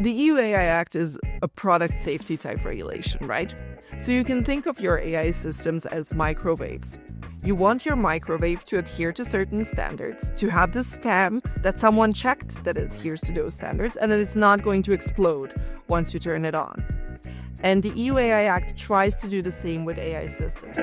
The EU AI Act is a product safety type regulation, right? So you can think of your AI systems as microwaves. You want your microwave to adhere to certain standards, to have the stamp that someone checked that it adheres to those standards, and that it's not going to explode once you turn it on. And the EU AI Act tries to do the same with AI systems.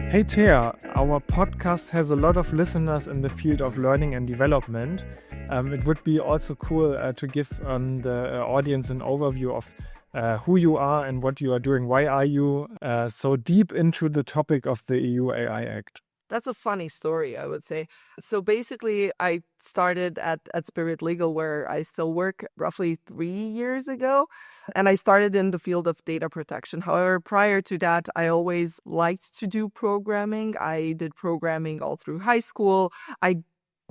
Hey Tea, our podcast has a lot of listeners in the field of learning and development. It would be also cool to give the audience an overview of who you are and what you are doing. Why are you so deep into the topic of the EU AI Act? That's a funny story, I would say. So basically, I started at Spirit Legal, where I still work, roughly 3 years ago. And I started in the field of data protection. However, prior to that, I always liked to do programming. I did programming all through high school.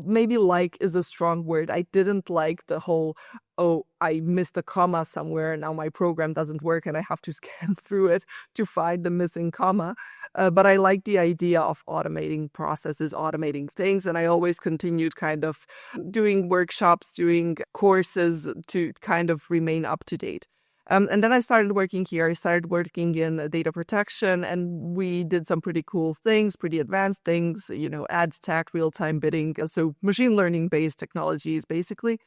Maybe like is a strong word. I didn't like the whole, oh, I missed a comma somewhere, now my program doesn't work and I have to scan through it to find the missing comma. But I like the idea of automating processes, automating things. And I always continued kind of doing workshops, doing courses to kind of remain up to date. And then I started working here. I started working in data protection, and we did some pretty cool things, pretty advanced things, ad tech, real-time bidding, so machine learning-based technologies, basically.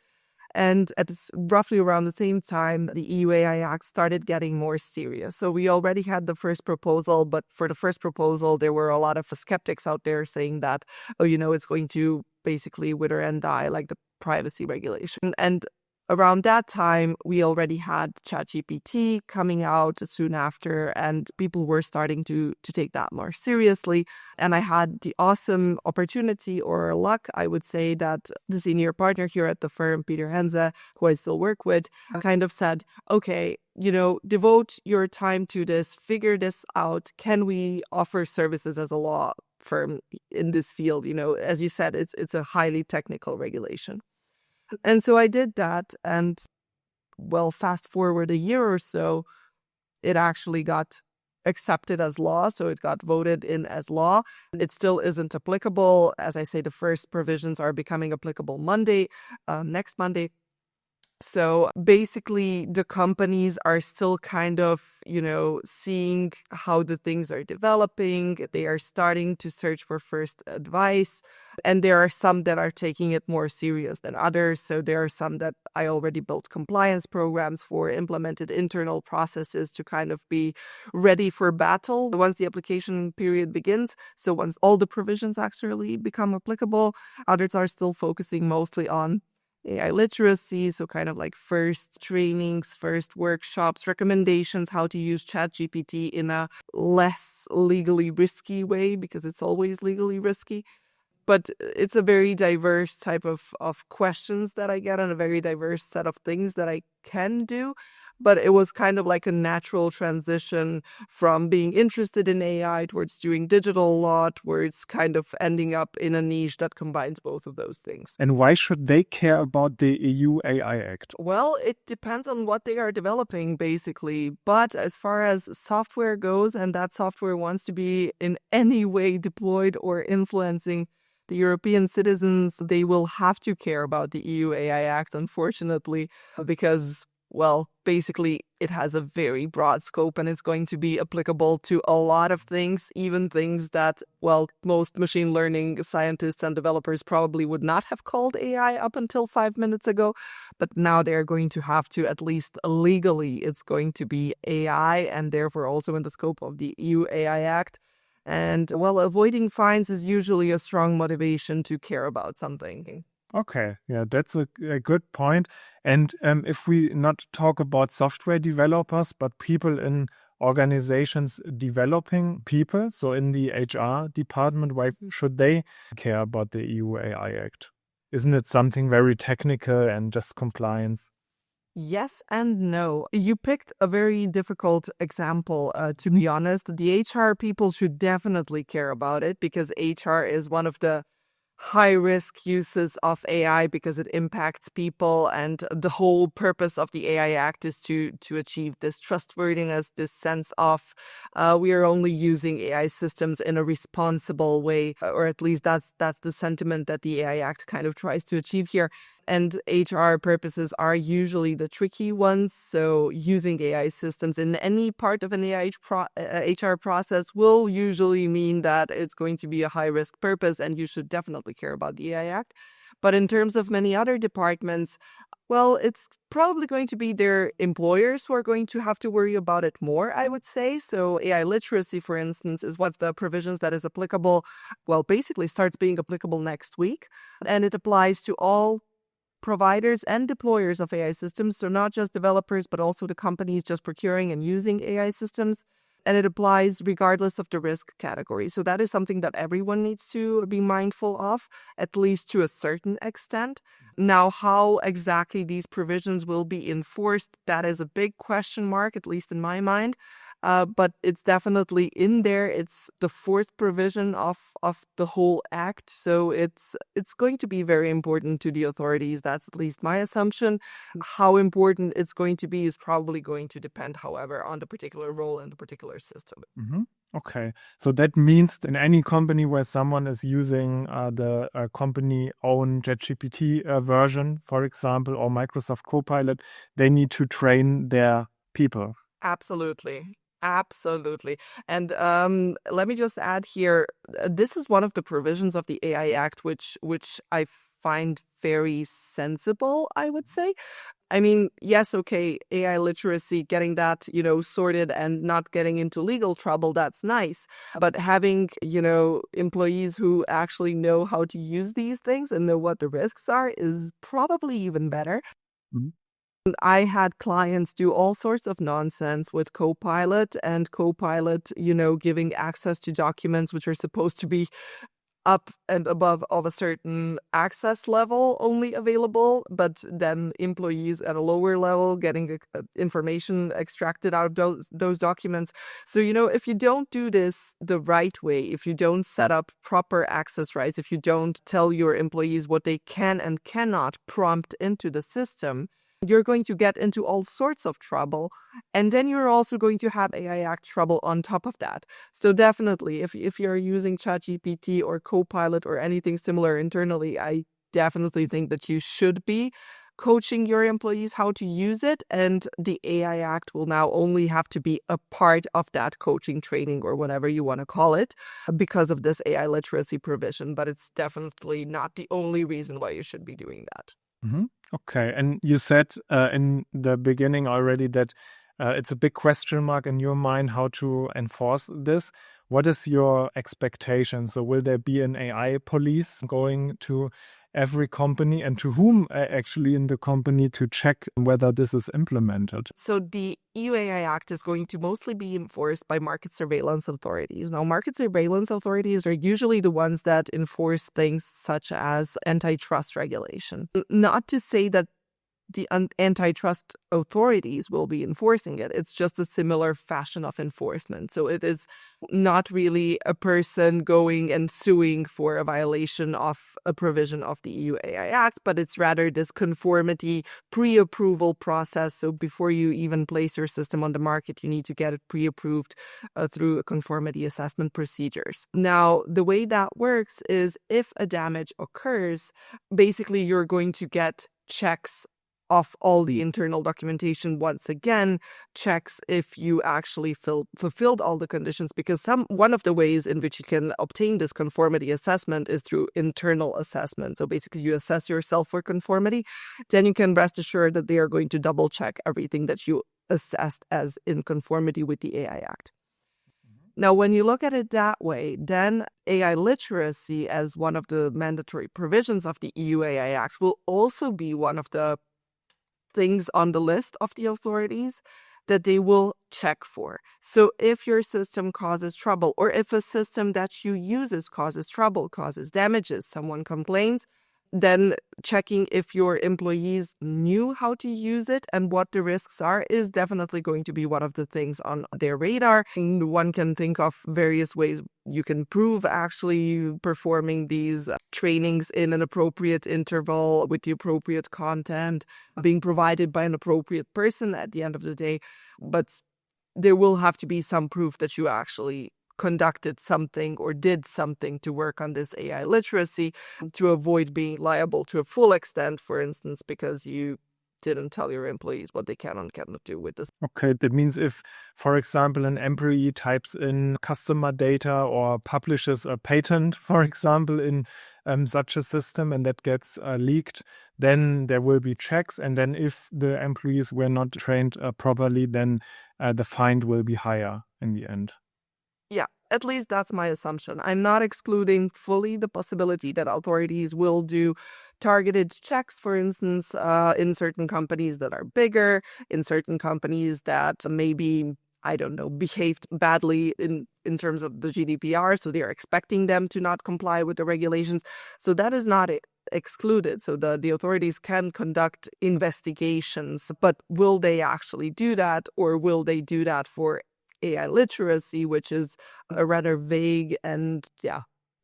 And at roughly around the same time, the EU AI Act started getting more serious. So we already had the first proposal, but for the first proposal, there were a lot of skeptics out there saying that, it's going to basically wither and die, like the privacy regulation. And around that time, we already had ChatGPT coming out soon after, and people were starting to take that more seriously. And I had the awesome opportunity or luck, I would say, that the senior partner here at the firm, Peter Henze, who I still work with, kind of said, okay, devote your time to this, figure this out. Can we offer services as a law firm in this field? As you said, it's a highly technical regulation. And so I did that, and fast forward a year or so, it actually got accepted as law. So it got voted in as law. It still isn't applicable. As I say, the first provisions are becoming applicable next Monday. So basically, the companies are still kind of, seeing how the things are developing. They are starting to search for first advice. And there are some that are taking it more serious than others. So there are some that I already built compliance programs for, implemented internal processes to kind of be ready for battle once the application period begins. So once all the provisions actually become applicable, others are still focusing mostly on AI literacy, so kind of like first trainings, first workshops, recommendations, how to use ChatGPT in a less legally risky way, because it's always legally risky. But it's a very diverse type of questions that I get, and a very diverse set of things that I can do. But it was kind of like a natural transition from being interested in AI towards doing digital law, towards kind of ending up in a niche that combines both of those things. And why should they care about the EU AI Act? Well, it depends on what they are developing, basically. But as far as software goes, and that software wants to be in any way deployed or influencing the European citizens, they will have to care about the EU AI Act, unfortunately, because basically it has a very broad scope, and it's going to be applicable to a lot of things, even things that, most machine learning scientists and developers probably would not have called AI up until 5 minutes ago. But now they're going to have to, at least legally, it's going to be AI, and therefore also in the scope of the EU AI Act. And, avoiding fines is usually a strong motivation to care about something. Okay, yeah, that's a good point. And if we not talk about software developers, but people in organizations developing people, so in the HR department, why should they care about the EU AI Act? Isn't it something very technical and just compliance? Yes and no. You picked a very difficult example, to be honest. The HR people should definitely care about it, because HR is one of the high-risk uses of AI because it impacts people, and the whole purpose of the AI Act is to achieve this trustworthiness, this sense of we are only using AI systems in a responsible way, or at least that's the sentiment that the AI Act kind of tries to achieve here. And HR purposes are usually the tricky ones. So using AI systems in any part of an HR process will usually mean that it's going to be a high-risk purpose, and you should definitely care about the AI Act. But in terms of many other departments, well, it's probably going to be their employers who are going to have to worry about it more, I would say. So AI literacy, for instance, is one of the provisions that is applicable, well, basically starts being applicable next week. And it applies to all providers and deployers of AI systems, so not just developers, but also the companies just procuring and using AI systems. And it applies regardless of the risk category. So that is something that everyone needs to be mindful of, at least to a certain extent. Now, how exactly these provisions will be enforced, that is a big question mark, at least in my mind. But it's definitely in there. It's the fourth provision of the whole act. So it's going to be very important to the authorities. That's at least my assumption. How important it's going to be is probably going to depend, however, on the particular role in the particular system. Mm-hmm. Okay, so that means in any company where someone is using the company-owned ChatGPT version, for example, or Microsoft Copilot, they need to train their people. Absolutely. Absolutely. And let me just add here, this is one of the provisions of the AI Act, which I find very sensible, I would say. I mean, yes, okay, AI literacy, getting that, sorted and not getting into legal trouble, that's nice. But having, employees who actually know how to use these things and know what the risks are is probably even better. Mm-hmm. I had clients do all sorts of nonsense with Copilot, and Copilot, giving access to documents which are supposed to be up and above of a certain access level only available, but then employees at a lower level getting information extracted out of those documents. So, if you don't do this the right way, if you don't set up proper access rights, if you don't tell your employees what they can and cannot prompt into the system, you're going to get into all sorts of trouble. And then you're also going to have AI Act trouble on top of that. So definitely, if you're using ChatGPT or Copilot or anything similar internally, I definitely think that you should be coaching your employees how to use it. And the AI Act will now only have to be a part of that coaching training or whatever you want to call it because of this AI literacy provision. But it's definitely not the only reason why you should be doing that. Mm-hmm. Okay, and you said in the beginning already that it's a big question mark in your mind how to enforce this. What is your expectation? So will there be an AI police going to every company, and to whom actually in the company to check whether this is implemented? So the EU AI Act is going to mostly be enforced by market surveillance authorities. Now, market surveillance authorities are usually the ones that enforce things such as antitrust regulation. Not to say that the antitrust authorities will be enforcing it. It's just a similar fashion of enforcement. So it is not really a person going and suing for a violation of a provision of the EU AI Act, but it's rather this conformity pre-approval process. So before you even place your system on the market, you need to get it pre-approved through a conformity assessment procedures. Now, the way that works is if a damage occurs, basically you're going to get checks of all the internal documentation once again, checks if you actually fulfilled all the conditions, because one of the ways in which you can obtain this conformity assessment is through internal assessment. So basically you assess yourself for conformity, then you can rest assured that they are going to double check everything that you assessed as in conformity with the AI Act. Now, when you look at it that way, then AI literacy as one of the mandatory provisions of the EU AI Act will also be one of the things on the list of the authorities that they will check for. So if your system causes trouble, or if a system that you use causes trouble, causes damages, someone complains, then checking if your employees knew how to use it and what the risks are is definitely going to be one of the things on their radar. And one can think of various ways you can prove actually performing these trainings in an appropriate interval with the appropriate content being provided by an appropriate person at the end of the day. But there will have to be some proof that you actually conducted something or did something to work on this AI literacy to avoid being liable to a full extent, for instance, because you didn't tell your employees what they can and cannot do with this. Okay, that means if, for example, an employee types in customer data or publishes a patent, for example, in such a system and that gets leaked, then there will be checks. And then if the employees were not trained properly, then the fine will be higher in the end. Yeah, at least that's my assumption. I'm not excluding fully the possibility that authorities will do targeted checks, for instance, in certain companies that are bigger, in certain companies that maybe, I don't know, behaved badly in terms of the GDPR. So they're expecting them to not comply with the regulations. So that is not excluded. So the authorities can conduct investigations, but will they actually do that, or will they do that for AI literacy, which is a rather vague and,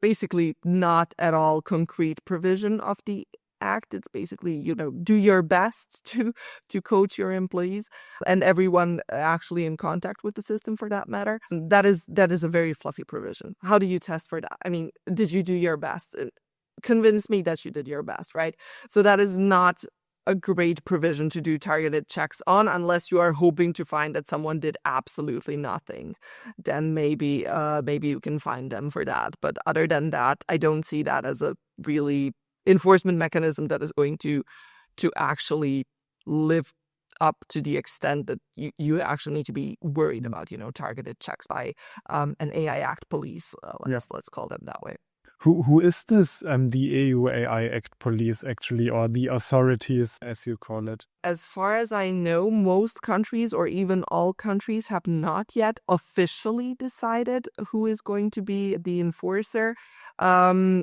basically not at all concrete provision of the act. It's basically, do your best to coach your employees and everyone actually in contact with the system for that matter. That is a very fluffy provision. How do you test for that? I mean, did you do your best? Convince me that you did your best, right? So that is not a great provision to do targeted checks on, unless you are hoping to find that someone did absolutely nothing. Then maybe you can find them for that. But other than that, I don't see that as a really enforcement mechanism that is going to actually live up to the extent that you actually need to be worried about, targeted checks by an AI Act police. Let's call them that way. Who is this, the EU AI Act police actually, or the authorities, as you call it? As far as I know, most countries or even all countries have not yet officially decided who is going to be the enforcer.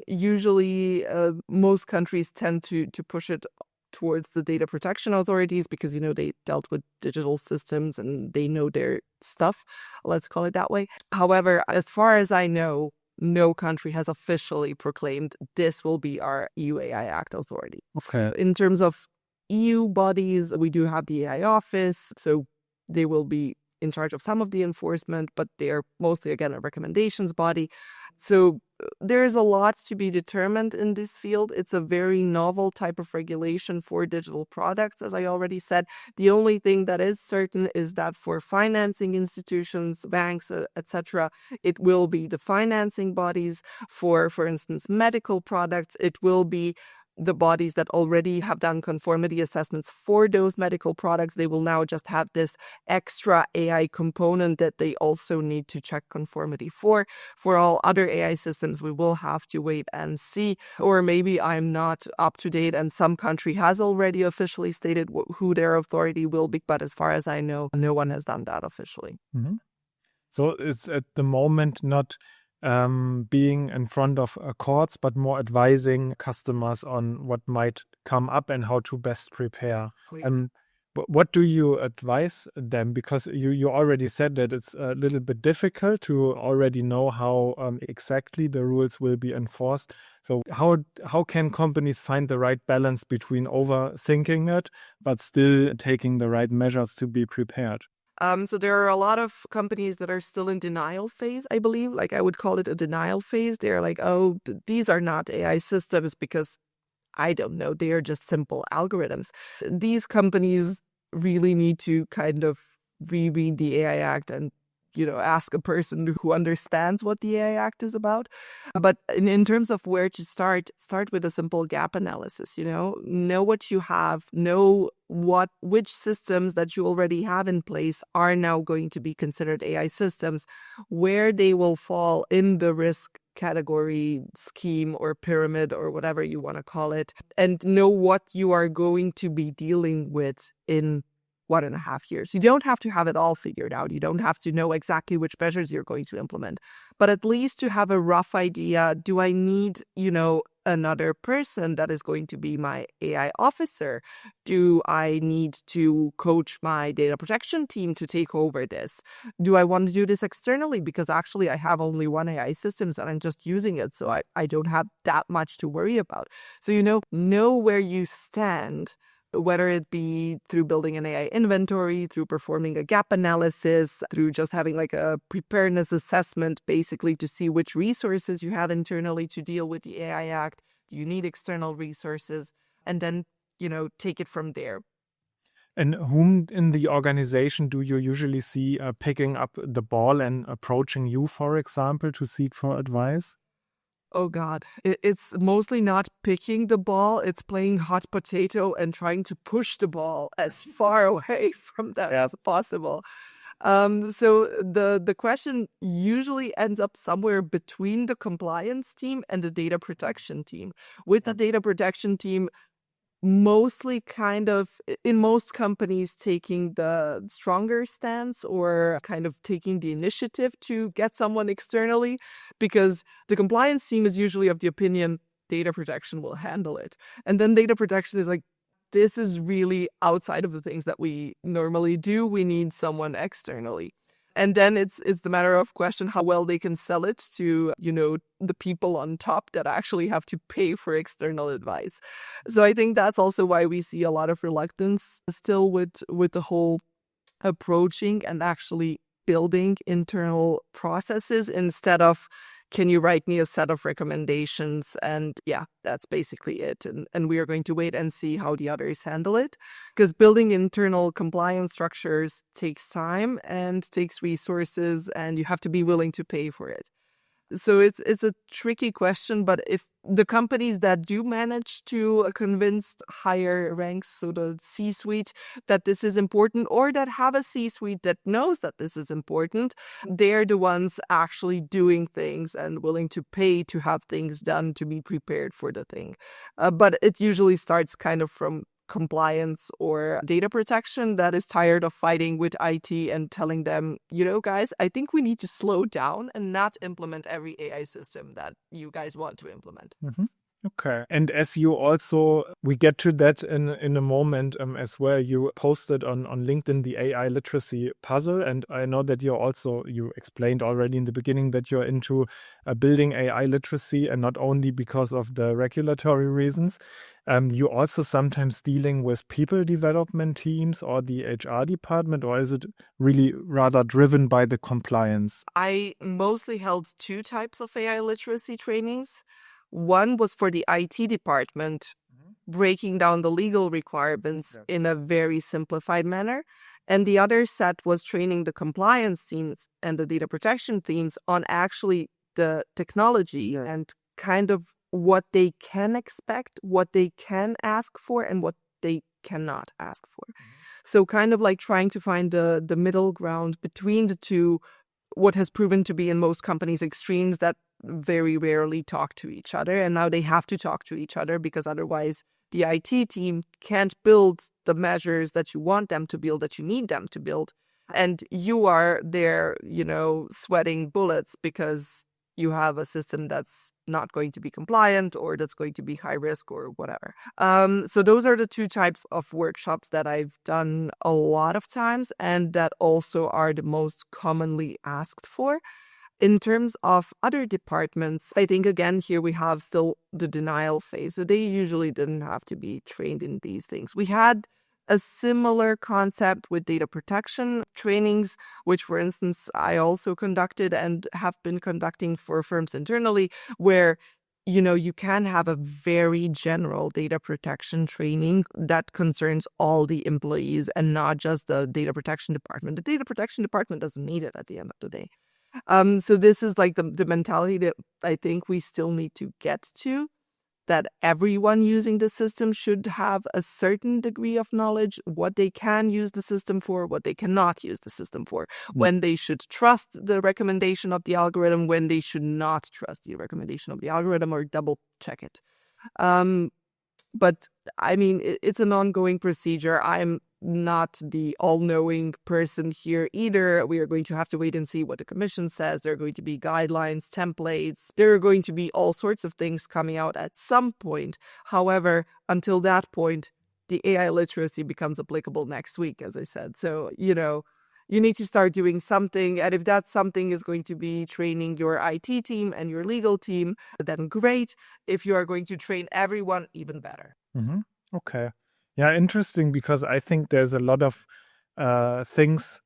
Usually, most countries tend to push it towards the data protection authorities because, they dealt with digital systems and they know their stuff. Let's call it that way. However, as far as I know, no country has officially proclaimed this will be our EU AI Act authority. Okay. In terms of EU bodies, we do have the AI office, so they will be in charge of some of the enforcement, but they're mostly, again, a recommendations body. So there's a lot to be determined in this field. It's a very novel type of regulation for digital products, as I already said. The only thing that is certain is that for financing institutions, banks, etc., it will be the financing bodies. For instance, medical products, it will be the bodies that already have done conformity assessments for those medical products. They will now just have this extra AI component that they also need to check conformity for. For all other AI systems, we will have to wait and see. Or maybe I'm not up to date and some country has already officially stated who their authority will be. But as far as I know, no one has done that officially. Mm-hmm. So it's at the moment not being in front of courts, but more advising customers on what might come up and how to best prepare. What do you advise them? Because you already said that it's a little bit difficult to already know how exactly the rules will be enforced. So how can companies find the right balance between overthinking it, but still taking the right measures to be prepared? So there are a lot of companies that are still in denial phase, I believe. Like I would call it a denial phase. They're like, oh, these are not AI systems because, I don't know, they are just simple algorithms. These companies really need to kind of reread the AI Act and, ask a person who understands what the AI Act is about. But in terms of where to start with a simple gap analysis, know what you have, know which systems that you already have in place are now going to be considered AI systems, where they will fall in the risk category, scheme, or pyramid, or whatever you want to call it, and know what you are going to be dealing with in 1.5 years. You don't have to have it all figured out. You don't have to know exactly which measures you're going to implement, but at least to have a rough idea. Do I need, another person that is going to be my AI officer? Do I need to coach my data protection team to take over this? Do I want to do this externally? Because actually I have only one AI systems and I'm just using it. So I don't have that much to worry about. So, know where you stand, whether it be through building an AI inventory, through performing a gap analysis, through just having like a preparedness assessment, basically to see which resources you have internally to deal with the AI Act. Do you need external resources? And then, take it from there. And whom in the organization do you usually see picking up the ball and approaching you, for example, to seek for advice? Oh God, it's mostly not picking the ball. It's playing hot potato and trying to push the ball as far away from them as possible. So the question usually ends up somewhere between the compliance team and the data protection team. With the data protection team, mostly kind of in most companies taking the stronger stance or kind of taking the initiative to get someone externally, because the compliance team is usually of the opinion data protection will handle it. And then data protection is like, this is really outside of the things that we normally do. We need someone externally. And then it's the matter of question how well they can sell it to, the people on top that actually have to pay for external advice. So I think that's also why we see a lot of reluctance still with the whole approaching and actually building internal processes instead of, can you write me a set of recommendations? And yeah, that's basically it. And we are going to wait and see how the others handle it. Because building internal compliance structures takes time and takes resources, and you have to be willing to pay for it. So it's a tricky question, but if the companies that do manage to convince higher ranks, so the C-suite, that this is important, or that have a C-suite that knows that this is important, they're the ones actually doing things and willing to pay to have things done to be prepared for the thing. But it usually starts kind of from compliance or data protection that is tired of fighting with IT and telling them, guys, I think we need to slow down and not implement every AI system that you guys want to implement. Mm-hmm. Okay. And as you also, we get to that in a moment as well. You posted on LinkedIn the AI literacy puzzle. And I know that you explained already in the beginning that you're into building AI literacy, and not only because of the regulatory reasons. You also sometimes dealing with people development teams or the HR department, or is it really rather driven by the compliance? I mostly held two types of AI literacy trainings. One was for the IT department, breaking down the legal requirements in a very simplified manner. And the other set was training the compliance teams and the data protection teams on actually the technology and kind of what they can expect, what they can ask for, and what they cannot ask for. So kind of like trying to find the middle ground between the two, what has proven to be in most companies extremes that very rarely talk to each other. And now they have to talk to each other because otherwise the IT team can't build the measures that you want them to build, that you need them to build. And you are there, sweating bullets because you have a system that's not going to be compliant or that's going to be high risk or whatever. So those are the two types of workshops that I've done a lot of times and that also are the most commonly asked for. In terms of other departments, I think, again, here we have still the denial phase. So they usually didn't have to be trained in these things. We had a similar concept with data protection trainings, which, for instance, I also conducted and have been conducting for firms internally, where you can have a very general data protection training that concerns all the employees and not just the data protection department. The data protection department doesn't need it at the end of the day. So this is like the mentality that I think we still need to get to, that everyone using the system should have a certain degree of knowledge, what they can use the system for, what they cannot use the system for, when they should trust the recommendation of the algorithm, when they should not trust the recommendation of the algorithm or double check it. But I mean, it's an ongoing procedure. I'm not the all-knowing person here either. We are going to have to wait and see what the commission says. There are going to be guidelines, templates. There are going to be all sorts of things coming out at some point. However, until that point, the AI literacy becomes applicable next week, as I said. So, you need to start doing something. And if that something is going to be training your IT team and your legal team, then great. If you are going to train everyone, even better. Mm-hmm. Okay. Yeah, interesting, because I think there's a lot of things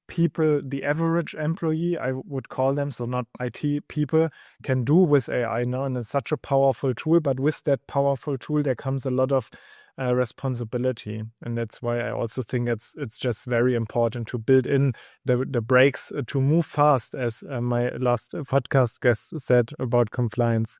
people, the average employee, I would call them, so not IT people, can do with AI now. And it's such a powerful tool. But with that powerful tool, there comes a lot of responsibility, and that's why I also think it's just very important to build in the breaks to move fast, as my last podcast guest said about compliance.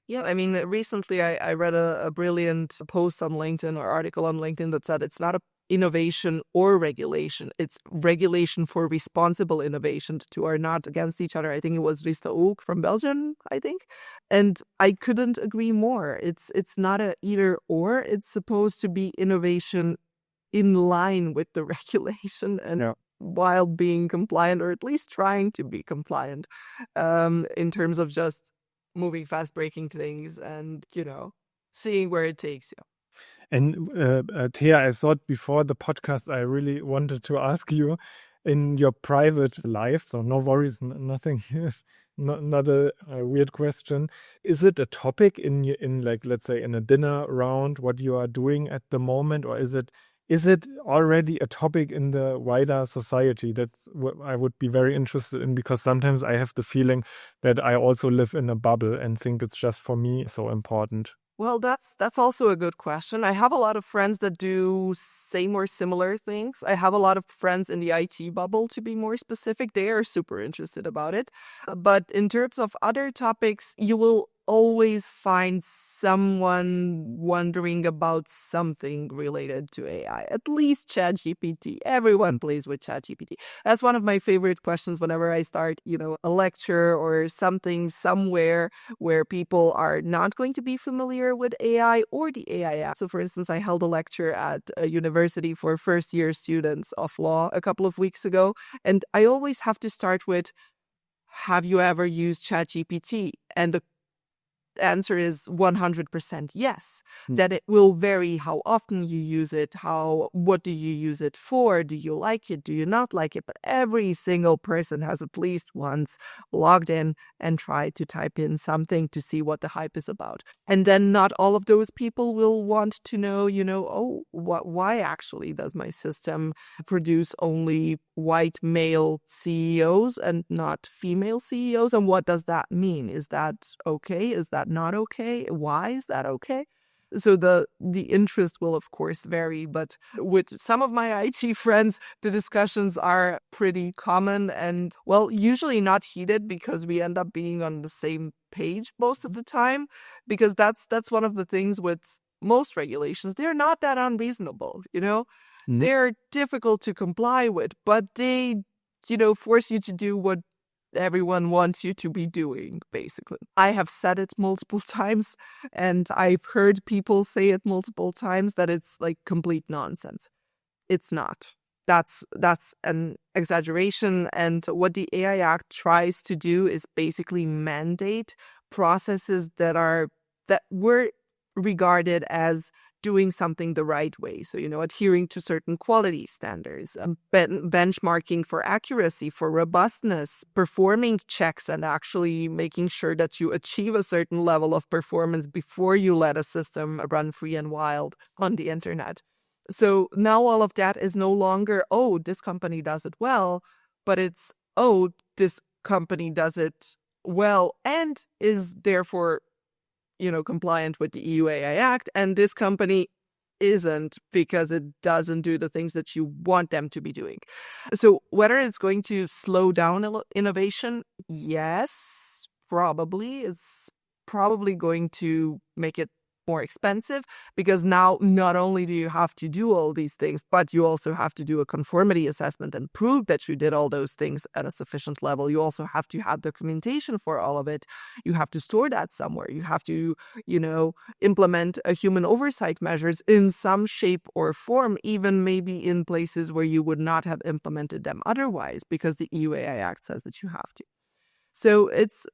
Yeah, I mean, recently I read a brilliant post on LinkedIn or article on LinkedIn that said it's not a innovation or regulation. It's regulation for responsible innovation. The two are not against each other. I think it was Rista Ook from Belgium, I think. And I couldn't agree more. It's not a either or. It's supposed to be innovation in line with the regulation and while being compliant, or at least trying to be compliant, in terms of just moving fast, breaking things, and, seeing where it takes you. And Thea, I thought before the podcast, I really wanted to ask you, in your private life, so no worries, nothing, not a weird question. Is it a topic in like, let's say, in a dinner round, what you are doing at the moment, or is it already a topic in the wider society? That's what I would be very interested in, because sometimes I have the feeling that I also live in a bubble and think it's just for me so important. Well, that's also a good question. I have a lot of friends that do same or similar things. I have a lot of friends in the IT bubble, to be more specific. They are super interested about it. But in terms of other topics, you will always find someone wondering about something related to AI. At least ChatGPT. Everyone plays with ChatGPT. That's one of my favorite questions whenever I start, a lecture or something somewhere where people are not going to be familiar with AI or the AI app. So, for instance, I held a lecture at a university for first-year students of law a couple of weeks ago, and I always have to start with, have you ever used ChatGPT? And the answer is 100% yes. That it will vary how often you use it, what do you use it for, do you like it, do you not like it, but every single person has at least once logged in and tried to type in something to see what the hype is about. And then not all of those people will want to know, why actually does my system produce only white male CEOs and not female CEOs, and what does that mean? Is that okay? Is that not okay? Why is that okay? So the interest will, of course, vary, but with some of my IT friends, the discussions are pretty common and, well, usually not heated, because we end up being on the same page most of the time, because that's one of the things with most regulations. They're not that unreasonable, They're difficult to comply with, but they, force you to do what everyone wants you to be doing, basically. I have said it multiple times, and I've heard people say it multiple times, that it's like complete nonsense. It's not. That's an exaggeration. And what the AI Act tries to do is basically mandate processes that were regarded as doing something the right way. So, adhering to certain quality standards, benchmarking for accuracy, for robustness, performing checks, and actually making sure that you achieve a certain level of performance before you let a system run free and wild on the internet. So now all of that is no longer, oh, this company does it well, but it's, oh, this company does it well and is therefore compliant with the EU AI Act, and this company isn't, because it doesn't do the things that you want them to be doing. So whether it's going to slow down innovation, yes, probably. It's probably going to make it more expensive, because now not only do you have to do all these things, but you also have to do a conformity assessment and prove that you did all those things at a sufficient level. You also have to have documentation for all of it. You have to store that somewhere. You have to, implement a human oversight measures in some shape or form, even maybe in places where you would not have implemented them otherwise, because the EU AI Act says that you have to. So it's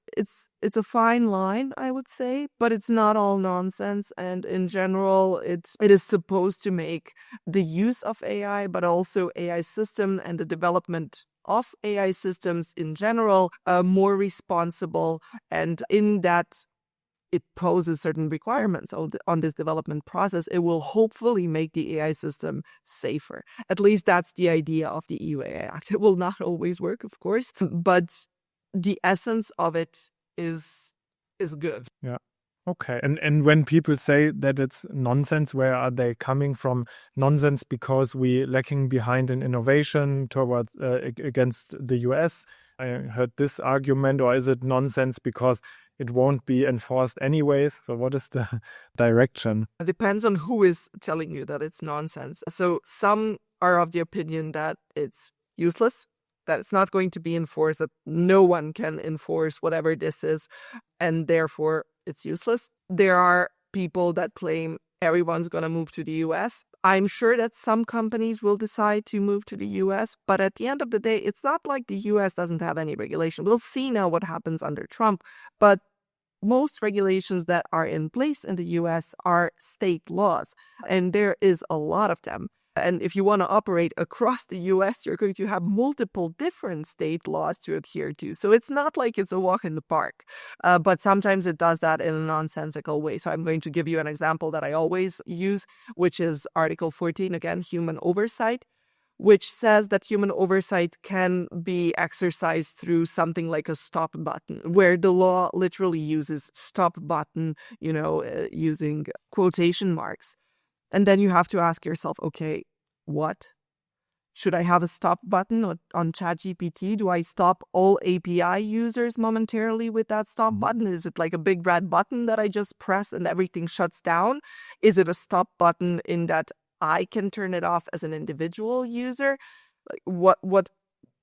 a fine line, I would say, but it's not all nonsense. And in general, it is supposed to make the use of AI, but also AI system and the development of AI systems in general, more responsible. And in that it poses certain requirements on this development process, it will hopefully make the AI system safer. At least that's the idea of the EU AI Act. It will not always work, of course, but the essence of it is good. Yeah. Okay. And when people say that it's nonsense, where are they coming from? Nonsense because we lacking behind in innovation towards against the US. I heard this argument. Or is it nonsense because it won't be enforced anyways? So what is the direction? It depends on who is telling you that it's nonsense. So some are of the opinion that it's useless, that it's not going to be enforced, that no one can enforce whatever this is, and therefore it's useless. There are people that claim everyone's going to move to the US. I'm sure that some companies will decide to move to the US, but at the end of the day, it's not like the US doesn't have any regulation. We'll see now what happens under Trump, but most regulations that are in place in the US are state laws, and there is a lot of them. And if you want to operate across the US, you're going to have multiple different state laws to adhere to. So it's not like it's a walk in the park, but sometimes it does that in a nonsensical way. So I'm going to give you an example that I always use, which is Article 14, again, human oversight, which says that human oversight can be exercised through something like a stop button, where the law literally uses stop button, using quotation marks. And then you have to ask yourself, okay, what? Should I have a stop button on ChatGPT? Do I stop all API users momentarily with that stop button? Is it like a big red button that I just press and everything shuts down? Is it a stop button in that I can turn it off as an individual user? Like what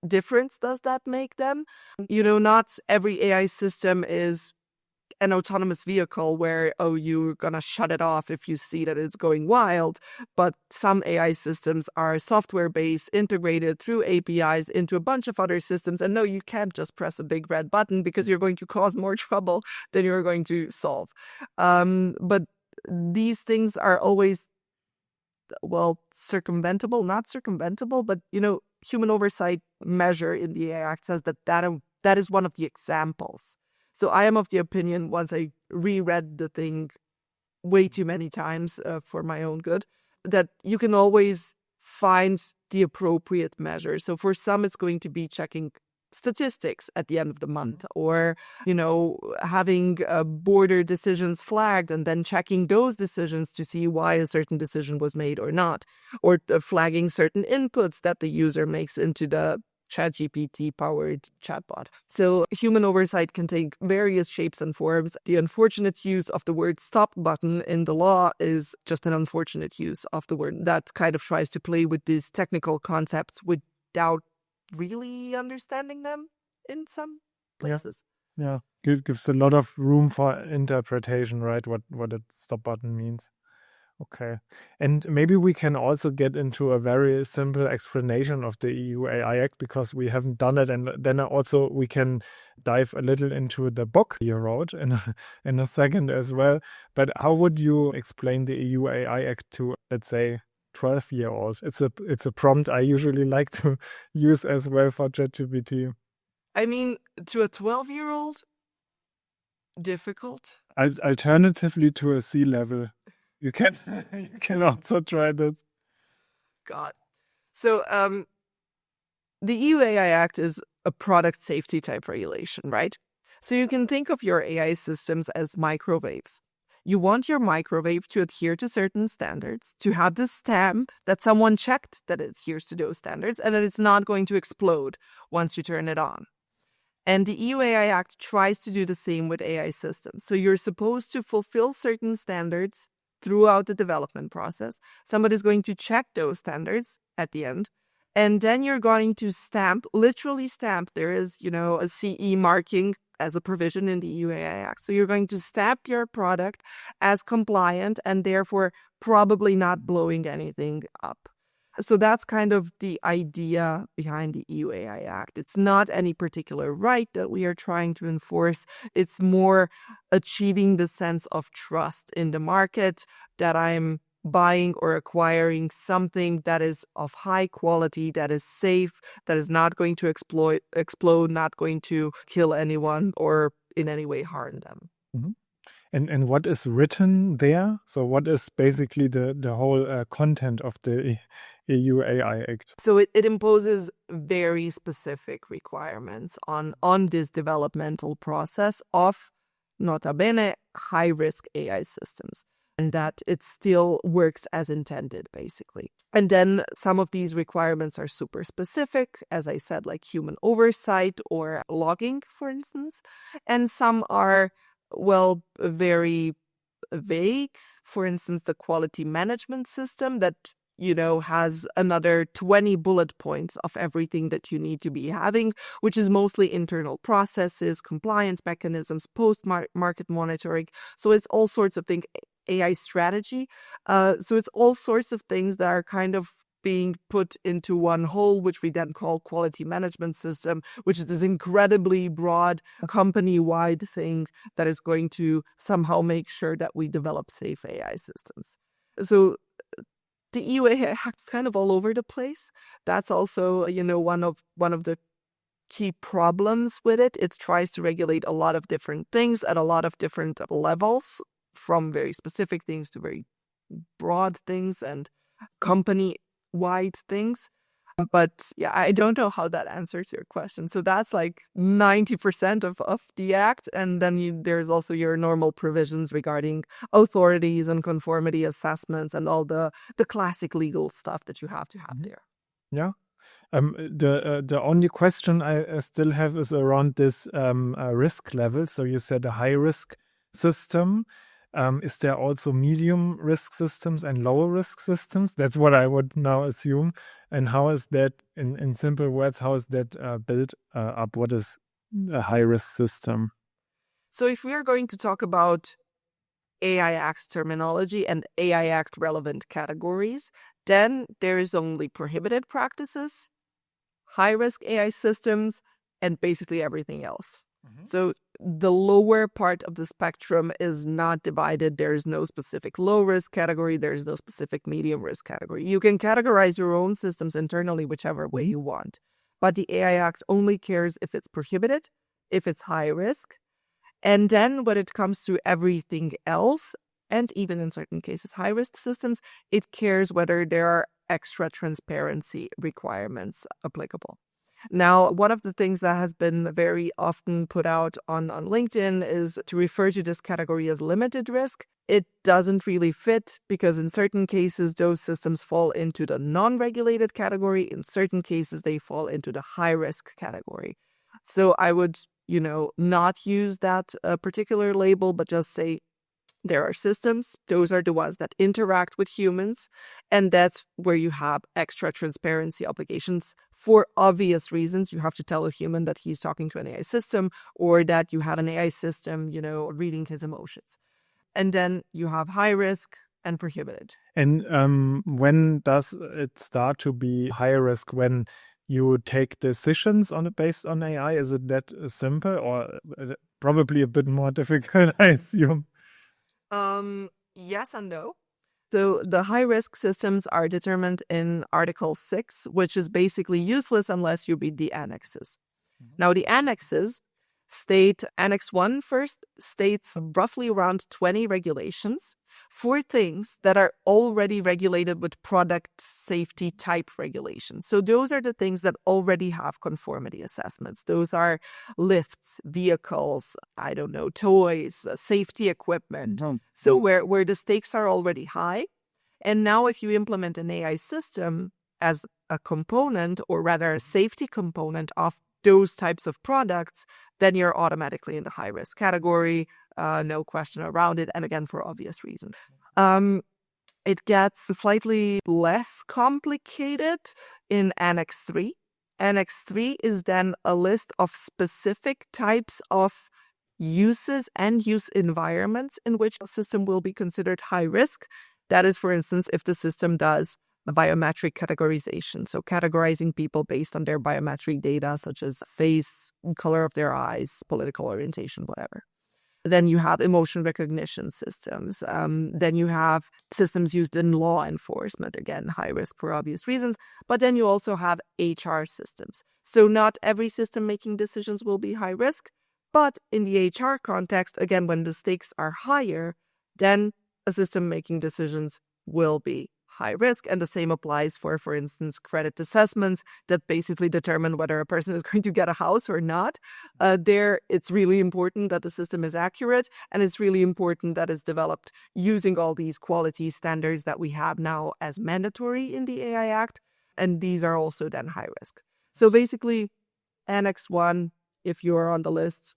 difference does that make them? Not every AI system is an autonomous vehicle where, you're going to shut it off if you see that it's going wild. But some AI systems are software-based, integrated through APIs into a bunch of other systems. And no, you can't just press a big red button, because you're going to cause more trouble than you're going to solve. But these things are always, circumventable, not circumventable, but, human oversight measure in the AI Act says that is one of the examples. So I am of the opinion, once I reread the thing way too many times for my own good, that you can always find the appropriate measure. So for some, it's going to be checking statistics at the end of the month, or, having border decisions flagged and then checking those decisions to see why a certain decision was made or not, or flagging certain inputs that the user makes into the ChatGPT-powered chatbot. So human oversight can take various shapes and forms. The unfortunate use of the word stop button in the law is just an unfortunate use of the word that kind of tries to play with these technical concepts without really understanding them in some places. Yeah. It gives a lot of room for interpretation, right? What a stop button means. Okay. And maybe we can also get into a very simple explanation of the EU AI Act, because we haven't done it. And then also we can dive a little into the book you wrote in a second as well. But how would you explain the EU AI Act to, let's say, 12-year-olds? It's a prompt I usually like to use as well for ChatGPT. I mean, to a 12-year-old, difficult. Alternatively to a C-level. You can also try that. God. So the EU AI Act is a product safety type regulation, right? So you can think of your AI systems as microwaves. You want your microwave to adhere to certain standards, to have the stamp that someone checked that it adheres to those standards, and that it's not going to explode once you turn it on. And the EU AI Act tries to do the same with AI systems. So you're supposed to fulfill certain standards throughout the development process. Somebody's going to check those standards at the end. And then you're going to literally stamp. There is, a CE marking as a provision in the EU AI Act. So you're going to stamp your product as compliant and therefore probably not blowing anything up. So that's kind of the idea behind the EU AI Act. It's not any particular right that we are trying to enforce. It's more achieving the sense of trust in the market that I'm buying or acquiring something that is of high quality, that is safe, that is not going to explode, not going to kill anyone or in any way harm them. Mm-hmm. And what is written there? So what is basically the whole content of the EU AI Act? So it imposes very specific requirements on this developmental process of, nota bene, high-risk AI systems, and that it still works as intended, basically. And then some of these requirements are super specific, as I said, like human oversight or logging, for instance. And some are very vague. For instance, the quality management system that, has another 20 bullet points of everything that you need to be having, which is mostly internal processes, compliance mechanisms, post-market monitoring. So it's all sorts of things, AI strategy. So it's all sorts of things that are kind of being put into one whole, which we then call quality management system, which is this incredibly broad company-wide thing that is going to somehow make sure that we develop safe AI systems. So the EU AI Act is kind of all over the place. That's also, one of the key problems with it. It tries to regulate a lot of different things at a lot of different levels, from very specific things to very broad things and company-wide things. But yeah, I don't know how that answers your question. So that's like 90% of the act. And then there's also your normal provisions regarding authorities and conformity assessments and all the classic legal stuff that you have to have there. Yeah. The only question I still have is around this risk level. So you said a high risk system. Is there also medium risk systems and lower risk systems? That's what I would now assume. And how is that, in simple words, how is that built up? What is a high risk system? So if we are going to talk about AI Act terminology and AI Act relevant categories, then there is only prohibited practices, high risk AI systems, and basically everything else. So the lower part of the spectrum is not divided. There's no specific low risk category. There's no specific medium risk category. You can categorize your own systems internally whichever way you want. But the AI Act only cares if it's prohibited, if it's high risk. And then when it comes to everything else, and even in certain cases high risk systems, it cares whether there are extra transparency requirements applicable. Now, one of the things that has been very often put out on LinkedIn is to refer to this category as limited risk. It doesn't really fit because in certain cases, those systems fall into the non-regulated category. In certain cases, they fall into the high-risk category. So I would, not use that particular label, but just say there are systems. Those are the ones that interact with humans. And that's where you have extra transparency obligations. For obvious reasons, you have to tell a human that he's talking to an AI system or that you had an AI system, reading his emotions. And then you have high risk and prohibited. And when does it start to be high risk? When you take decisions based on AI? Is it that simple or probably a bit more difficult, I assume? Yes and no. So the high-risk systems are determined in Article 6, which is basically useless unless you read the annexes. Now, the annexes Annex 1 first states roughly around 20 regulations for things that are already regulated with product safety type regulations. So those are the things that already have conformity assessments. Those are lifts, vehicles, toys, safety equipment. So where the stakes are already high. And now if you implement an AI system as a component, or rather a safety component of those types of products, then you're automatically in the high risk category. No question around it. And again, for obvious reasons. It gets slightly less complicated in Annex 3. Annex 3 is then a list of specific types of uses and use environments in which a system will be considered high risk. That is, for instance, if the system does biometric categorization, so categorizing people based on their biometric data, such as face, color of their eyes, political orientation, whatever. Then you have emotion recognition systems. Then you have systems used in law enforcement, again, high risk for obvious reasons. But then you also have HR systems. So not every system making decisions will be high risk. But in the HR context, again, when the stakes are higher, then a system making decisions will be high risk. And the same applies for instance, credit assessments that basically determine whether a person is going to get a house or not. There, it's really important that the system is accurate, and it's really important that it's developed using all these quality standards that we have now as mandatory in the AI Act. And these are also then high risk. So basically, Annex 1, if you're on the list,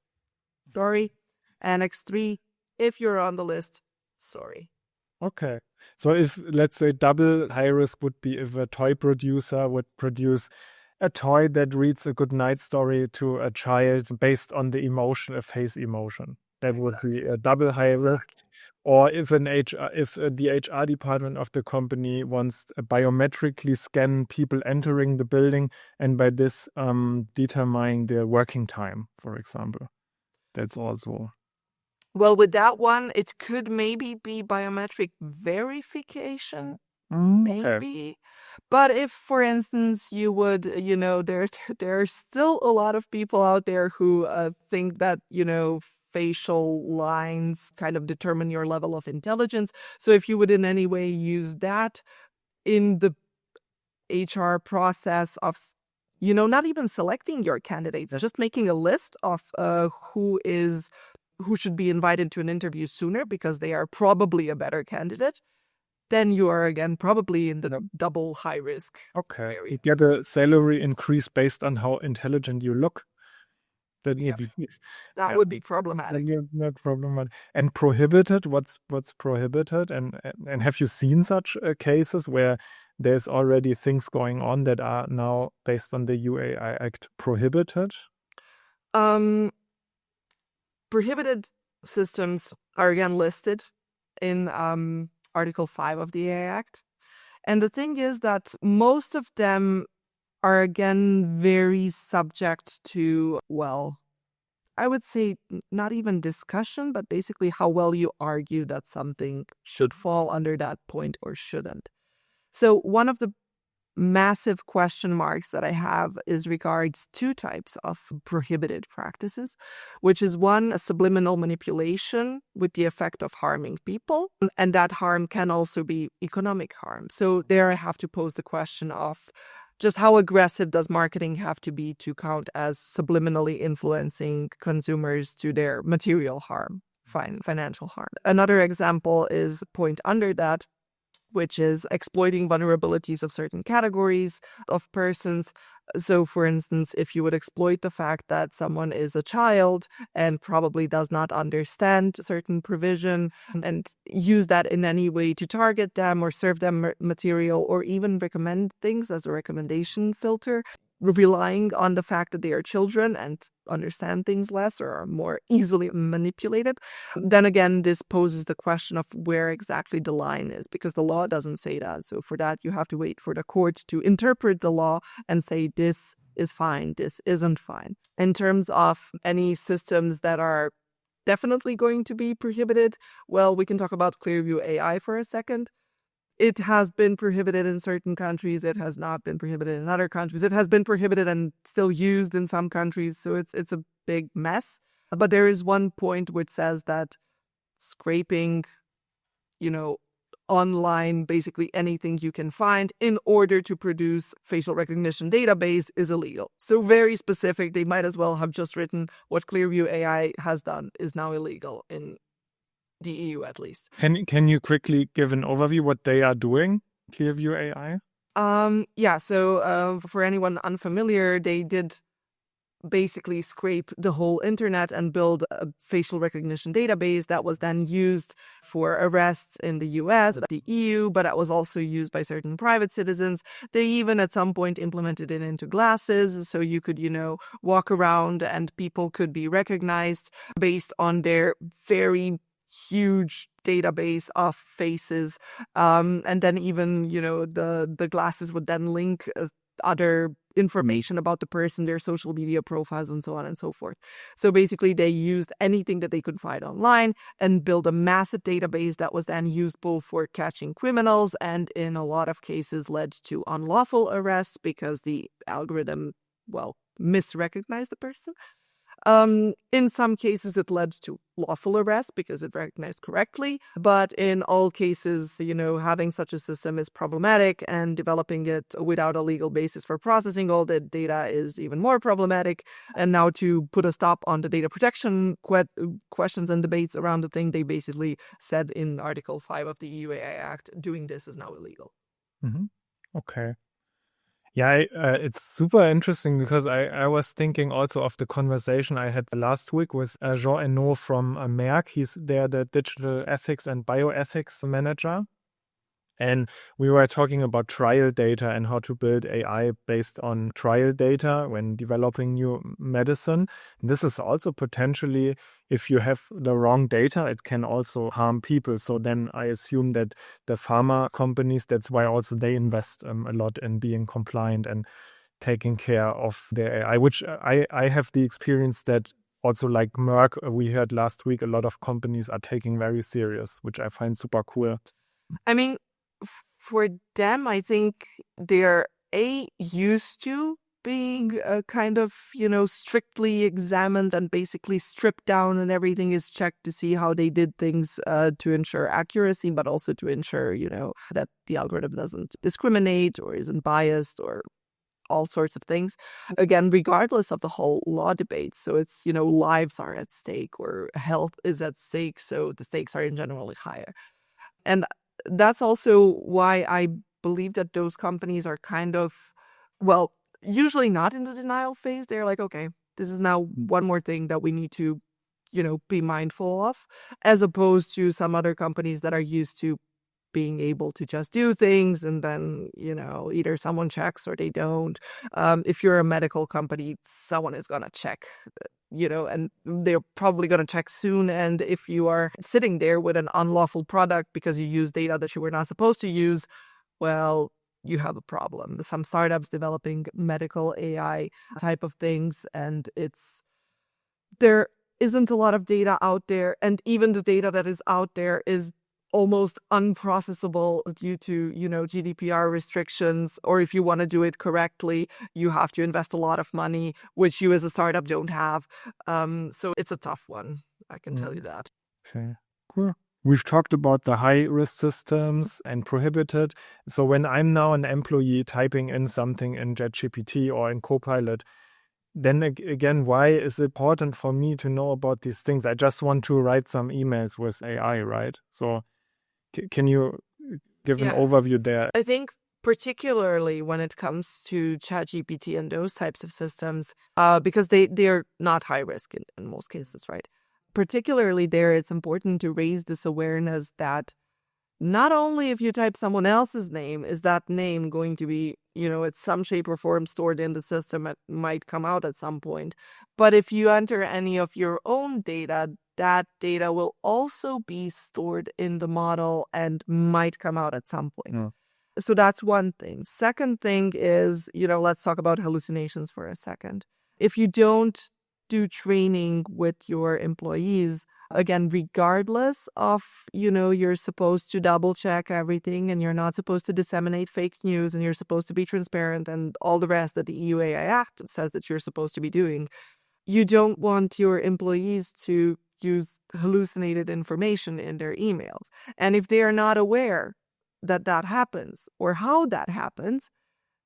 sorry. Annex 3, if you're on the list, sorry. Okay. So if, let's say, double high risk would be if a toy producer would produce a toy that reads a good night story to a child based on the emotion, a face emotion. That would be a double high risk. Or if the HR department of the company wants to biometrically scan people entering the building and by this determining their working time, for example. That's also... Well, with that one, it could maybe be biometric verification, maybe. Okay. But if, for instance, you would, there are still a lot of people out there who think that, facial lines kind of determine your level of intelligence. So if you would in any way use that in the HR process of, not even selecting your candidates, just making a list of who should be invited to an interview sooner because they are probably a better candidate, then you are again probably in the double high risk. Okay. You get a salary increase based on how intelligent you look. That would be problematic. Not problematic. And prohibited, what's prohibited? And have you seen such cases where there's already things going on that are now based on the UAI Act prohibited? Prohibited systems are again listed in Article 5 of the AI Act. And the thing is that most of them are again very subject to, well, I would say not even discussion, but basically how well you argue that something should fall under that point or shouldn't. So one of the massive question marks that I have is regards two types of prohibited practices, which is one, a subliminal manipulation with the effect of harming people. And that harm can also be economic harm. So there I have to pose the question of just how aggressive does marketing have to be to count as subliminally influencing consumers to their material harm, financial harm. Another example is a point under that, which is exploiting vulnerabilities of certain categories of persons. So, for instance, if you would exploit the fact that someone is a child and probably does not understand certain provision and use that in any way to target them or serve them material or even recommend things as a recommendation filter, relying on the fact that they are children and understand things less or are more easily manipulated, then again, this poses the question of where exactly the line is, because the law doesn't say that. So for that, you have to wait for the court to interpret the law and say this is fine, this isn't fine. In terms of any systems that are definitely going to be prohibited, well, we can talk about Clearview AI for a second. It has been prohibited in certain countries. It has not been prohibited in other countries. It has been prohibited and still used in some countries. So it's a big mess. But there is one point which says that scraping, online, basically anything you can find in order to produce facial recognition database is illegal. So very specific. They might as well have just written what Clearview AI has done is now illegal in the EU at least. Can you quickly give an overview what they are doing, Clearview AI? So for anyone unfamiliar, they did basically scrape the whole internet and build a facial recognition database that was then used for arrests in the US, the EU, but it was also used by certain private citizens. They even at some point implemented it into glasses, so you could, walk around and people could be recognized based on their very huge database of faces. And then even, the glasses would then link other information about the person, their social media profiles, and so on and so forth. So basically, they used anything that they could find online and built a massive database that was then used both for catching criminals and in a lot of cases led to unlawful arrests because the algorithm, misrecognized the person. In some cases, it led to lawful arrest because it recognized correctly. But in all cases, having such a system is problematic, and developing it without a legal basis for processing all the data is even more problematic. And now to put a stop on the data protection questions and debates around the thing, they basically said in Article 5 of the EU AI Act, doing this is now illegal. Mm-hmm. Okay. Yeah, it's super interesting because I was thinking also of the conversation I had last week with Jean Hainaut from Merck. He's there, the digital ethics and bioethics manager. And we were talking about trial data and how to build AI based on trial data when developing new medicine. And this is also potentially, if you have the wrong data, it can also harm people. So then I assume that the pharma companies, that's why also they invest a lot in being compliant and taking care of their AI, which I have the experience that also like Merck, we heard last week, a lot of companies are taking very serious, which I find super cool. I mean, for them, I think they're used to being kind of, strictly examined and basically stripped down, and everything is checked to see how they did things to ensure accuracy, but also to ensure, that the algorithm doesn't discriminate or isn't biased or all sorts of things. Again, regardless of the whole law debate. So it's, lives are at stake or health is at stake. So the stakes are in generally higher. And that's also why I believe that those companies are kind of, usually not in the denial phase. They're like, okay, this is now one more thing that we need to, be mindful of, as opposed to some other companies that are used to being able to just do things and then, either someone checks or they don't. If you're a medical company, someone is going to check, and they're probably going to check soon. And if you are sitting there with an unlawful product because you use data that you were not supposed to use, well, you have a problem. Some startups developing medical AI type of things, and there isn't a lot of data out there. And even the data that is out there is almost unprocessable due to, GDPR restrictions, or if you want to do it correctly, you have to invest a lot of money, which you as a startup don't have. So it's a tough one. I can tell you that. Okay, cool. We've talked about the high-risk systems and prohibited. So when I'm now an employee typing in something in ChatGPT or in Copilot, then again, why is it important for me to know about these things? I just want to write some emails with AI, right? So can you give an overview there? I think particularly when it comes to ChatGPT and those types of systems, because they're not high risk in most cases, right? Particularly there, it's important to raise this awareness that not only if you type someone else's name, is that name going to be, it's some shape or form stored in the system, it might come out at some point. But if you enter any of your own data, that data will also be stored in the model and might come out at some point. Yeah. So that's one thing. Second thing is, let's talk about hallucinations for a second. If you don't do training with your employees, again, regardless of, you're supposed to double check everything and you're not supposed to disseminate fake news and you're supposed to be transparent and all the rest that the EU AI Act says that you're supposed to be doing, you don't want your employees to use hallucinated information in their emails. And if they are not aware that that happens or how that happens,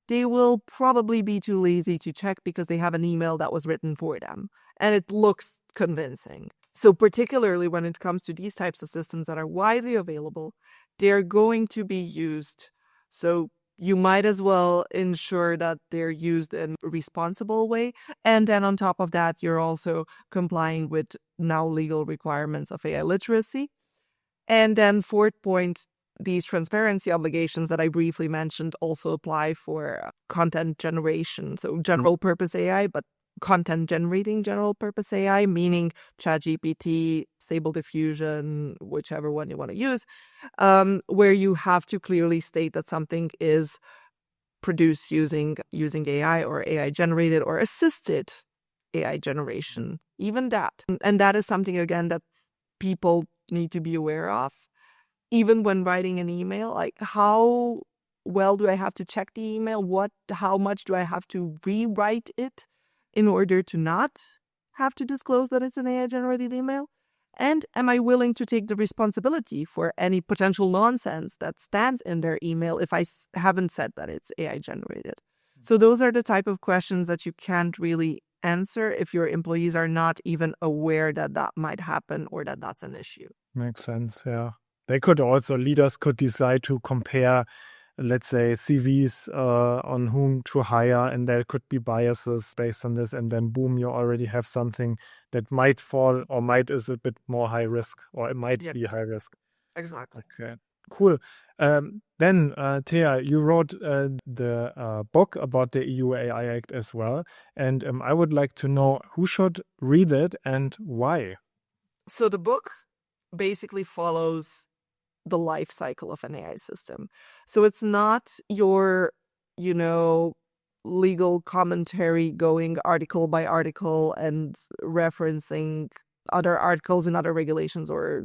they will probably be too lazy to check because they have an email that was written for them and it looks convincing. So particularly when it comes to these types of systems that are widely available, they're going to be used. So you might as well ensure that they're used in a responsible way. And then on top of that, you're also complying with now legal requirements of AI literacy. And then fourth point, these transparency obligations that I briefly mentioned also apply for content generation. So general purpose AI, but content generating general purpose AI, meaning ChatGPT, Stable Diffusion, whichever one you want to use, where you have to clearly state that something is produced using AI or AI generated or assisted AI generation, even that. And that is something, again, that people need to be aware of. Even when writing an email, like how well do I have to check the email? How much do I have to rewrite it in order to not have to disclose that it's an AI-generated email? And am I willing to take the responsibility for any potential nonsense that stands in their email if I haven't said that it's AI-generated? So those are the type of questions that you can't really answer if your employees are not even aware that that might happen or that that's an issue. Makes sense, yeah. Leaders could decide to compare, let's say, CVs on whom to hire, and there could be biases based on this, and then boom, you already have something that might fall or is a bit more high risk, or it might be high risk. Exactly. Okay, cool. Then, Thea, you wrote the book about the EU AI Act as well, and I would like to know who should read it and why. So the book basically follows the life cycle of an AI system. So it's not your, legal commentary going article by article and referencing other articles and other regulations or,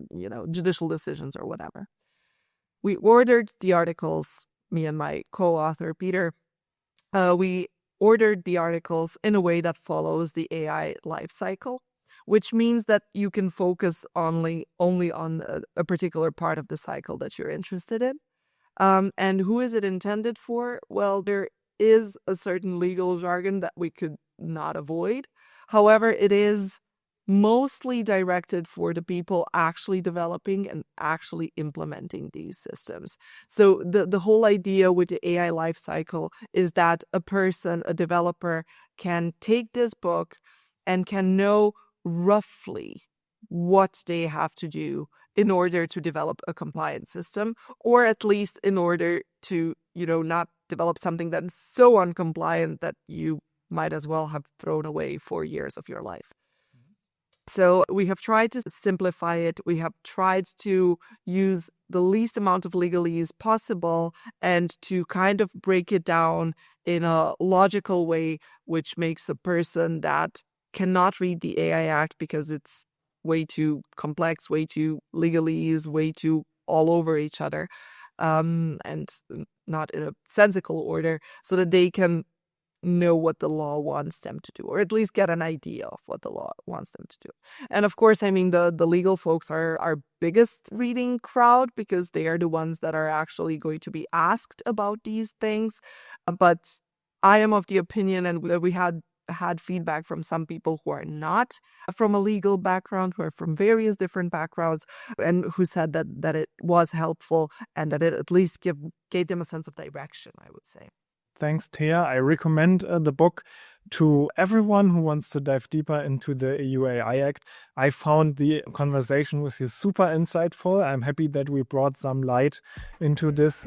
judicial decisions or whatever. We ordered the articles, me and my co-author, Peter, we ordered the articles in a way that follows the AI life cycle, which means that you can focus only on a particular part of the cycle that you're interested in. And who is it intended for? Well, there is a certain legal jargon that we could not avoid. However, it is mostly directed for the people actually developing and actually implementing these systems. So the whole idea with the AI life cycle is that a developer, can take this book and can know roughly what they have to do in order to develop a compliant system, or at least in order to, not develop something that is so uncompliant that you might as well have thrown away 4 years of your life. So we have tried to simplify it. We have tried to use the least amount of legalese possible and to kind of break it down in a logical way, which makes a person that cannot read the AI Act because it's way too complex, way too legalese, way too all over each other, and not in a sensical order, so that they can know what the law wants them to do, or at least get an idea of what the law wants them to do. And of course, I mean, the legal folks are our biggest reading crowd because they are the ones that are actually going to be asked about these things. But I am of the opinion, and we had feedback from some people who are not from a legal background, who are from various different backgrounds, and who said that it was helpful and that it at least gave them a sense of direction, I would say. Thanks, Thea. I recommend the book to everyone who wants to dive deeper into the EU AI Act. I found the conversation with you super insightful. I'm happy that we brought some light into this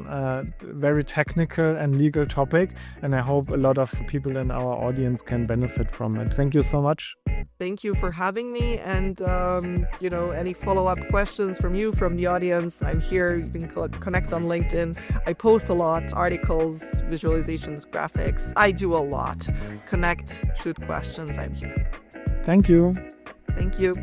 very technical and legal topic, and I hope a lot of people in our audience can benefit from it. Thank you so much. Thank you for having me, and any follow-up questions from the audience, I'm here. You can connect on LinkedIn. I post a lot, articles, visualizations, graphics. I do a lot. Connect, shoot questions, I'm here. Thank you. Thank you.